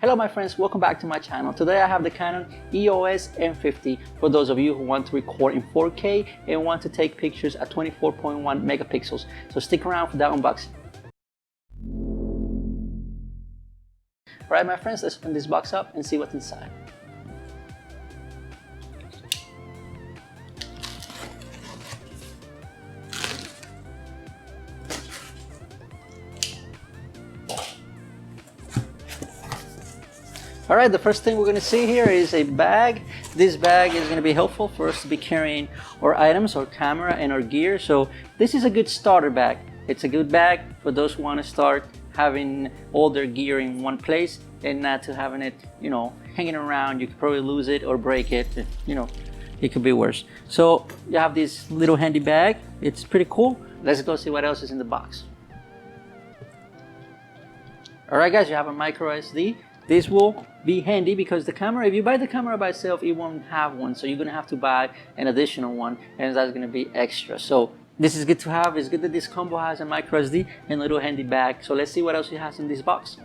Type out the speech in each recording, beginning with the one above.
Hello my friends, welcome back to my channel. Today I have the Canon EOS M50 for those of you who want to record in 4K and want to take pictures at 24.1 megapixels. So stick around for that unboxing. Alright my friends, let's open this box up and see what's inside. Alright, the first thing we're going to see here is a bag. This bag is going to be helpful for us to be carrying our items, our camera and our gear. So this is a good starter bag. It's a good bag for those who want to start having all their gear in one place and not to having it, hanging around. You could probably lose it or break it, it could be worse. So you have this little handy bag. It's pretty cool. Let's go see what else is in the box. Alright guys, you have a micro SD. This will be handy because the camera, if you buy the camera by itself, it won't have one. So you're going to have to buy an additional one and that's going to be extra. So this is good to have. It's good that this combo has a micro SD and a little handy bag. So let's see what else it has in this box.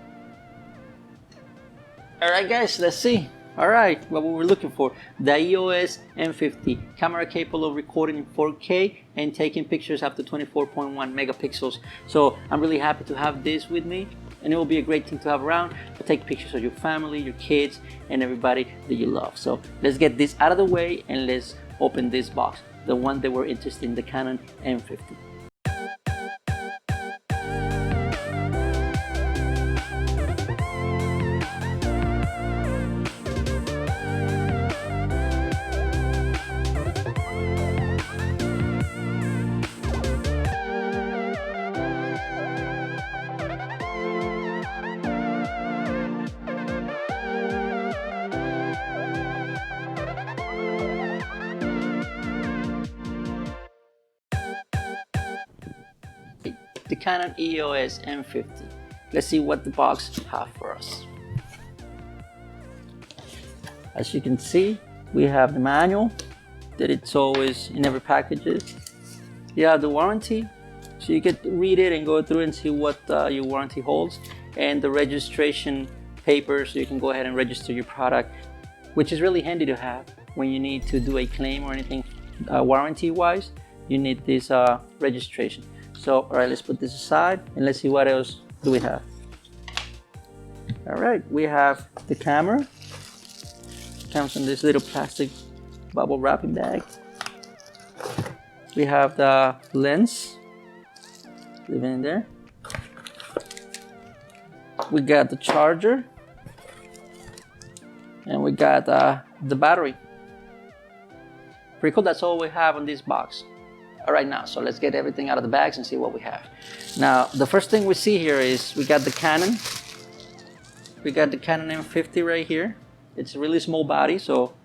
Alright guys, let's see. Alright, what we were looking for. The EOS M50. Camera capable of recording in 4K and taking pictures up to 24.1 megapixels. So I'm really happy to have this with me. And it will be a great thing to have around to take pictures of your family, your kids, and everybody that you love. So let's get this out of the way and let's open this box, the one that we're interested in, the Canon M50. The Canon EOS M50. Let's see what the box has for us. As you can see, we have the manual that it's always in every package. You have the warranty, so you can read it and go through and see what your warranty holds, and the registration paper, so you can go ahead and register your product, which is really handy to have when you need to do a claim or anything warranty wise. You need this registration. So, all right, let's put this aside and let's see what else do we have. All right, we have the camera. It comes in this little plastic bubble wrapping bag. We have the lens, leave it in there. We got the charger, and we got the battery. Pretty cool. That's all we have on this box. Alright now, so let's get everything out of the bags and see what we have. Now, the first thing we see here is we got the Canon. We got the Canon M50 right here. It's a really small body, so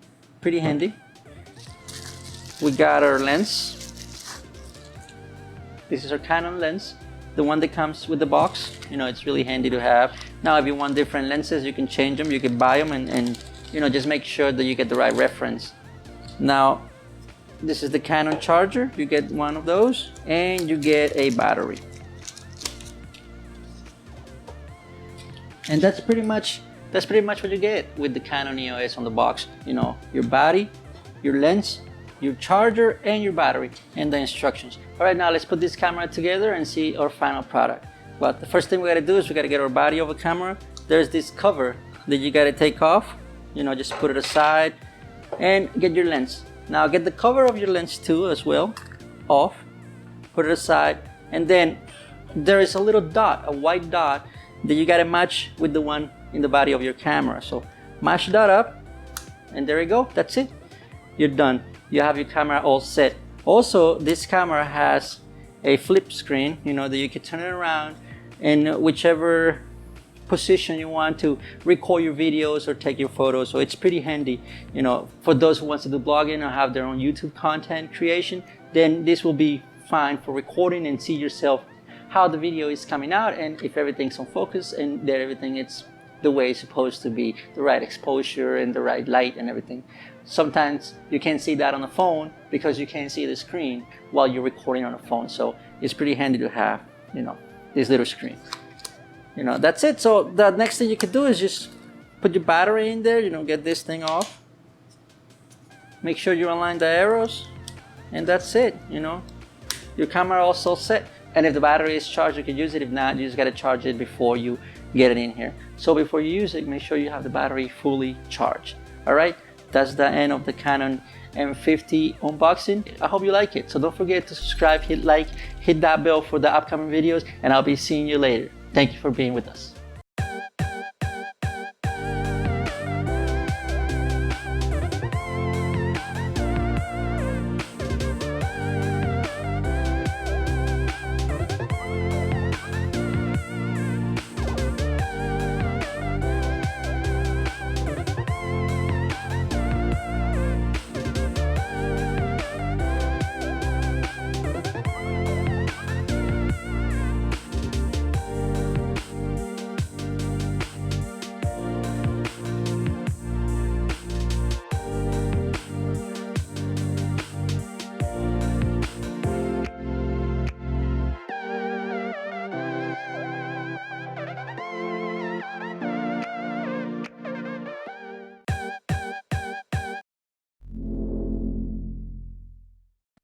pretty handy. We got our lens. This is our Canon lens, the one that comes with the box. It's really handy to have. Now, if you want different lenses, you can change them. You can buy them and just make sure that you get the right reference. Now, this is the Canon charger. You get one of those and you get a battery. And that's pretty much what you get with the Canon EOS on the box. Your body, your lens, your charger and your battery and the instructions. All right, now let's put this camera together and see our final product. Well, the first thing we gotta do is we gotta get our body of a camera. There's this cover that you gotta take off. Just put it aside and get your lens. Now get the cover of your lens too as well off, put it aside, and then there is a little dot, a white dot that you gotta match with the one in the body of your camera. So match that up and there you go, that's it. You're done. You have your camera all set. Also, this camera has a flip screen, that you can turn it around in whichever position you want to record your videos or take your photos. So it's pretty handy, for those who wants to do blogging or have their own YouTube content creation, then this will be fine for recording and see yourself how the video is coming out and if everything's on focus and that everything is the way it's supposed to be, the right exposure and the right light and everything. Sometimes you can't see that on the phone because you can't see the screen while you're recording on a phone. So it's pretty handy to have, this little screen. That's it. So the next thing you can do is just put your battery in there, get this thing off. Make sure you align the arrows, and that's it, Your camera also set. And if the battery is charged, you can use it. If not, you just gotta charge it before you get it in here. So before you use it, make sure you have the battery fully charged. All right, that's the end of the Canon M50 unboxing. I hope you like it. So don't forget to subscribe, hit like, hit that bell for the upcoming videos, and I'll be seeing you later. Thank you for being with us.